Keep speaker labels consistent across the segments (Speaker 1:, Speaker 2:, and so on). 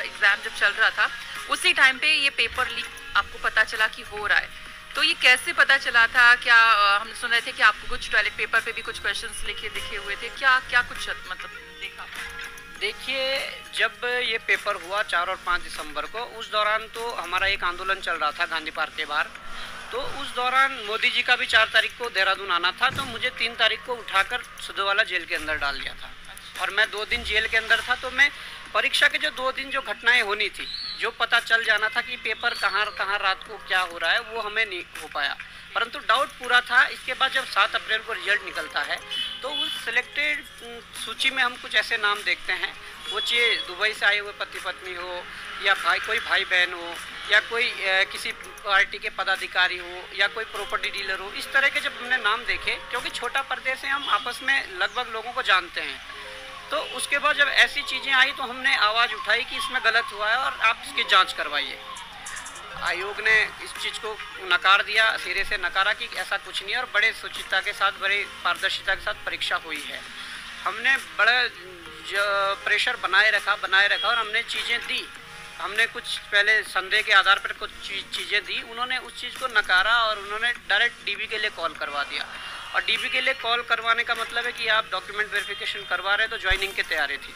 Speaker 1: Exam जब चल रहा था उसी टाइम पे ये पेपर लीक आपको पता चला कि हो रहा है, तो ये कैसे पता चला था? क्या हम सुन रहे थे कि आपको कुछ टॉयलेट पेपर पे भी कुछ क्वेश्चंस दिखे हुए थे, क्या क्या कुछ मतलब देखा?
Speaker 2: देखिए, जब ये पेपर हुआ 4 और 5 दिसंबर को, उस दौरान तो हमारा एक आंदोलन चल रहा था गांधी पार्क के बाहर। तो उस दौरान मोदी जी का भी 4 तारीख को देहरादून आना था, तो मुझे 3 तारीख को उठाकर सुधोवाला जेल के अंदर डाल दिया था। और मैं 2 दिन जेल के अंदर था, तो मैं परीक्षा के जो 2 दिन जो घटनाएं होनी थी, जो पता चल जाना था कि पेपर कहाँ कहाँ रात को क्या हो रहा है, वो हमें नहीं हो पाया। परंतु डाउट पूरा था। इसके बाद जब 7 अप्रैल को रिजल्ट निकलता है, तो उस सिलेक्टेड सूची में हम कुछ ऐसे नाम देखते हैं, वो चाहे दुबई से आए हुए पति पत्नी हो, या कोई भाई बहन हो, या कोई किसी पार्टी के पदाधिकारी हो, या कोई प्रॉपर्टी डीलर हो। इस तरह के जब हमने नाम देखे, क्योंकि छोटा प्रदेश है, हम आपस में लगभग लोगों को जानते हैं, तो उसके बाद जब ऐसी चीज़ें आई तो हमने आवाज़ उठाई कि इसमें गलत हुआ है और आप इसकी जांच करवाइए। आयोग ने इस चीज़ को नकार दिया, सिरे से नकारा कि ऐसा कुछ नहीं है, और बड़े सुचिता के साथ, बड़े पारदर्शिता के साथ परीक्षा हुई है। हमने बड़ा प्रेशर बनाए रखा और हमने चीज़ें दी। हमने कुछ पहले संदेह के आधार पर कुछ चीज़ें दी, उन्होंने उस चीज़ को नकारा और उन्होंने डायरेक्ट डीबी के लिए कॉल करवा दिया। और डीबी के लिए कॉल करवाने का मतलब है कि आप डॉक्यूमेंट वेरिफिकेशन करवा रहे, तो ज्वाइनिंग की तैयारी थी।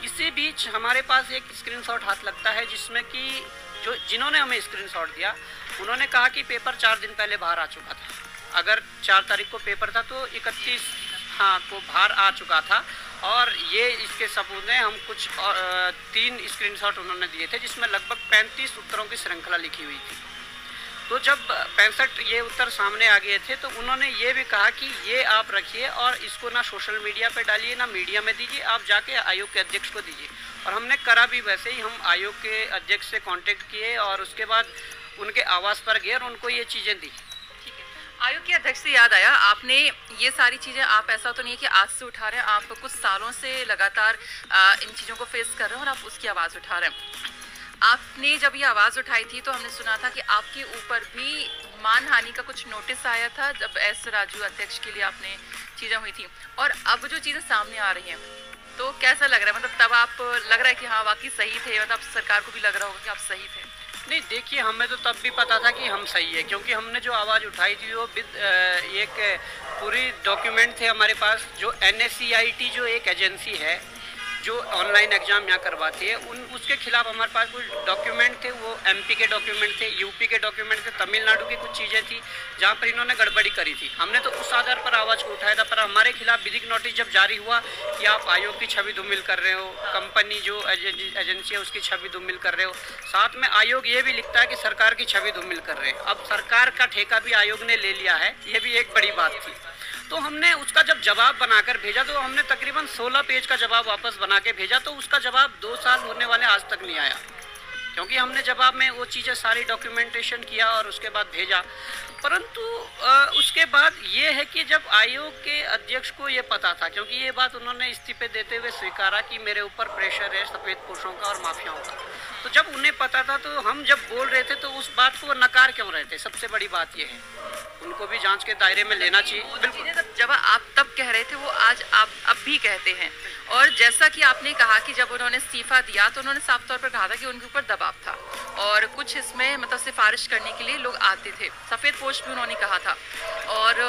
Speaker 2: इसी बीच हमारे पास एक स्क्रीनशॉट हाथ लगता है, जिसमें कि जिन्होंने हमें स्क्रीनशॉट दिया, उन्होंने कहा कि पेपर 4 दिन पहले बाहर आ चुका था। अगर 4 तारीख को पेपर था तो 31 को बाहर आ चुका था। और ये इसके सबूत हैं। हम कुछ 3 स्क्रीनशॉट उन्होंने दिए थे, जिसमें लगभग 35 उत्तरों की श्रृंखला लिखी हुई थी। तो जब 65 ये उत्तर सामने आ गए थे, तो उन्होंने ये भी कहा कि ये आप रखिए और इसको ना सोशल मीडिया पे डालिए, ना मीडिया में दीजिए, आप जाके आयोग के अध्यक्ष को दीजिए। और हमने करा भी वैसे ही। हम आयोग के अध्यक्ष से कांटेक्ट किए और उसके बाद उनके आवास पर गए और उनको ये चीज़ें दी।
Speaker 1: ठीक है, आयोग के अध्यक्ष से याद आया, आपने ये सारी चीज़ें, आप ऐसा तो नहीं है कि आज से उठा रहे हैं, आप कुछ सालों से लगातार इन चीज़ों को फेस कर रहे हैं और आप उसकी आवाज़ उठा रहे हैं। आपने जब ये आवाज़ उठाई थी तो हमने सुना था कि आपके ऊपर भी मानहानि का कुछ नोटिस आया था, जब एस राजू अध्यक्ष के लिए आपने चीज़ें हुई थी। और अब जो चीज़ें सामने आ रही हैं, तो कैसा लग रहा है? मतलब तब आप लग रहा है कि हाँ वाकई सही थे, मतलब सरकार को भी लग रहा होगा कि आप सही थे?
Speaker 2: नहीं, देखिए, हमें तो तब भी पता था कि हम सही है, क्योंकि हमने जो आवाज़ उठाई थी वो एक पूरी डॉक्यूमेंट थे हमारे पास। जो NSCIT जो एक एजेंसी है जो ऑनलाइन एग्ज़ाम यहाँ करवाती है, उसके खिलाफ हमारे पास कुछ डॉक्यूमेंट थे। वो MP के डॉक्यूमेंट थे, UP के डॉक्यूमेंट थे, तमिलनाडु की कुछ चीज़ें थी जहाँ पर इन्होंने गड़बड़ी करी थी। हमने तो उस आधार पर आवाज़ को उठाया था। पर हमारे खिलाफ विधिक नोटिस जब जारी हुआ कि आप आयोग की छवि धूमिल कर रहे हो, कंपनी जो एजेंसी है उसकी छवि धूमिल कर रहे हो, साथ में आयोग ये भी लिखता है कि सरकार की छवि धूमिल कर रहे हैं। अब सरकार का ठेका भी आयोग ने ले लिया है, ये भी एक बड़ी बात थी। तो हमने उसका जब जवाब बनाकर भेजा, तो हमने तकरीबन 16 पेज का जवाब वापस बना के भेजा, तो उसका जवाब 2 साल होने वाले आज तक नहीं आया, क्योंकि हमने जवाब में वो चीज़ें सारी डॉक्यूमेंटेशन किया और उसके बाद भेजा। परंतु उसके बाद ये है कि जब आयोग के अध्यक्ष को ये पता था, क्योंकि ये बात उन्होंने इस्तीफे देते हुए स्वीकारा कि मेरे ऊपर प्रेशर है सफ़ेदपोशों का और माफियाओं का, तो जब उन्हें पता था, तो हम जब बोल रहे थे तो उस बात को वो नकार क्यों रहे थे? सबसे बड़ी बात ये है, उनको भी जांच के दायरे में लेना चाहिए।
Speaker 1: बिल्कुल, जब आप तब कह रहे थे वो आज आप अब भी कहते हैं। और जैसा कि आपने कहा कि जब उन्होंने इस्तीफा दिया तो उन्होंने साफ तौर पर कहा था कि उनके ऊपर दबाव था और कुछ इसमें मतलब सिफारिश करने के लिए लोग आते थे। सफ़ेद पोश भी उन्होंने कहा था। और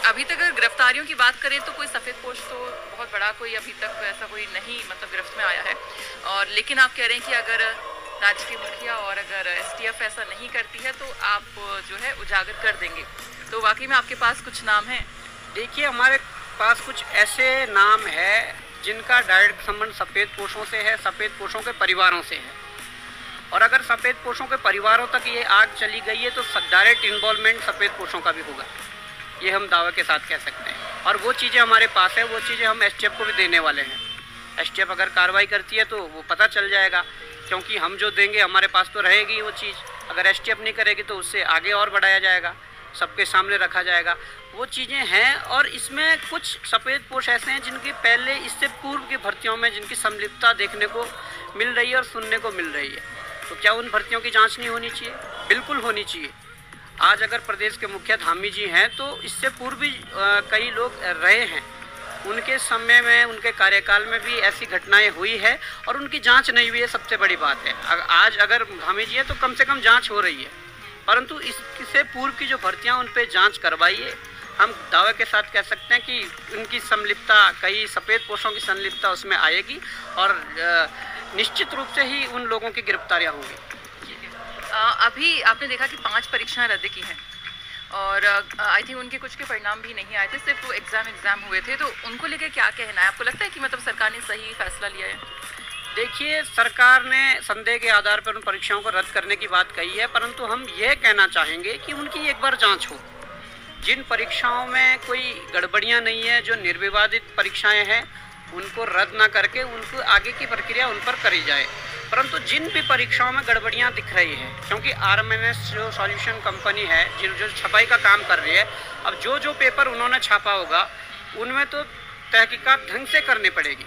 Speaker 1: अभी तक अगर गिरफ्तारियों की बात करें तो कोई सफ़ेद पोश तो बहुत बड़ा कोई अभी तक ऐसा कोई नहीं मतलब गिरफ्त में आया है। और लेकिन आप कह रहे हैं कि अगर राज्य के मुखिया और अगर STF ऐसा नहीं करती है तो आप जो है उजागर कर देंगे। तो वाकई में आपके पास कुछ नाम हैं?
Speaker 2: देखिए, हमारे पास कुछ ऐसे नाम है जिनका डायरेक्ट संबंध सफ़ेद पोशों से है, सफ़ेद पोशों के परिवारों से है। और अगर सफ़ेद पोशों के परिवारों तक ये आग चली गई है तो डायरेक्ट इन्वॉल्वमेंट सफ़ेद पोशों का भी होगा, ये हम दावे के साथ कह सकते हैं। और वो चीज़ें हमारे पास है, वो चीज़ें हम STF को भी देने वाले हैं। STF अगर कार्रवाई करती है तो वो पता चल जाएगा, क्योंकि हम जो देंगे हमारे पास तो रहेगी वो चीज़। अगर STF नहीं करेगी तो उससे आगे और बढ़ाया जाएगा, सबके सामने रखा जाएगा, वो चीज़ें हैं। और इसमें कुछ सफ़ेद पोश ऐसे हैं जिनकी पहले इससे पूर्व की भर्तियों में जिनकी संलिप्तता देखने को मिल रही है और सुनने को मिल रही है। तो क्या उन भर्तियों की जांच नहीं होनी चाहिए? बिल्कुल होनी चाहिए। आज अगर प्रदेश के मुखिया धामी जी हैं तो इससे पूर्व भी कई लोग रहे हैं, उनके समय में, उनके कार्यकाल में भी ऐसी घटनाएं हुई है और उनकी जांच नहीं हुई है, सबसे बड़ी बात है। आज अगर धामी जी है तो कम से कम जांच हो रही है, परंतु इससे पूर्व की जो भर्तियां उन पर जांच करवाइए। हम दावे के साथ कह सकते हैं कि उनकी संलिप्तता, कई सफ़ेद पोशों की संलिप्तता उसमें आएगी और निश्चित रूप से ही उन लोगों की गिरफ्तारियां होंगी।
Speaker 1: अभी आपने देखा कि 5 परीक्षाएं रद्द की हैं और आई थिंक उनके कुछ के परिणाम भी नहीं आए थे, सिर्फ वो एग्ज़ाम हुए थे, तो उनको लेकर क्या कहना है? आपको लगता है कि मतलब सरकार ने सही फैसला लिया है?
Speaker 2: देखिए, सरकार ने संदेह के आधार पर उन परीक्षाओं को रद्द करने की बात कही है, परंतु हम यह कहना चाहेंगे कि उनकी एक बार जांच हो। जिन परीक्षाओं में कोई गड़बड़ियां नहीं है, जो निर्विवादित परीक्षाएं हैं, उनको रद्द ना करके उनको आगे की प्रक्रिया उन पर करी जाए। परंतु जिन भी परीक्षाओं में गड़बड़ियां दिख रही है, क्योंकि RMNS जो सॉल्यूशन कंपनी है, जो छपाई का काम कर रही है, अब जो पेपर उन्होंने छापा होगा उनमें तो तहकीकात ढंग से करनी पड़ेगी।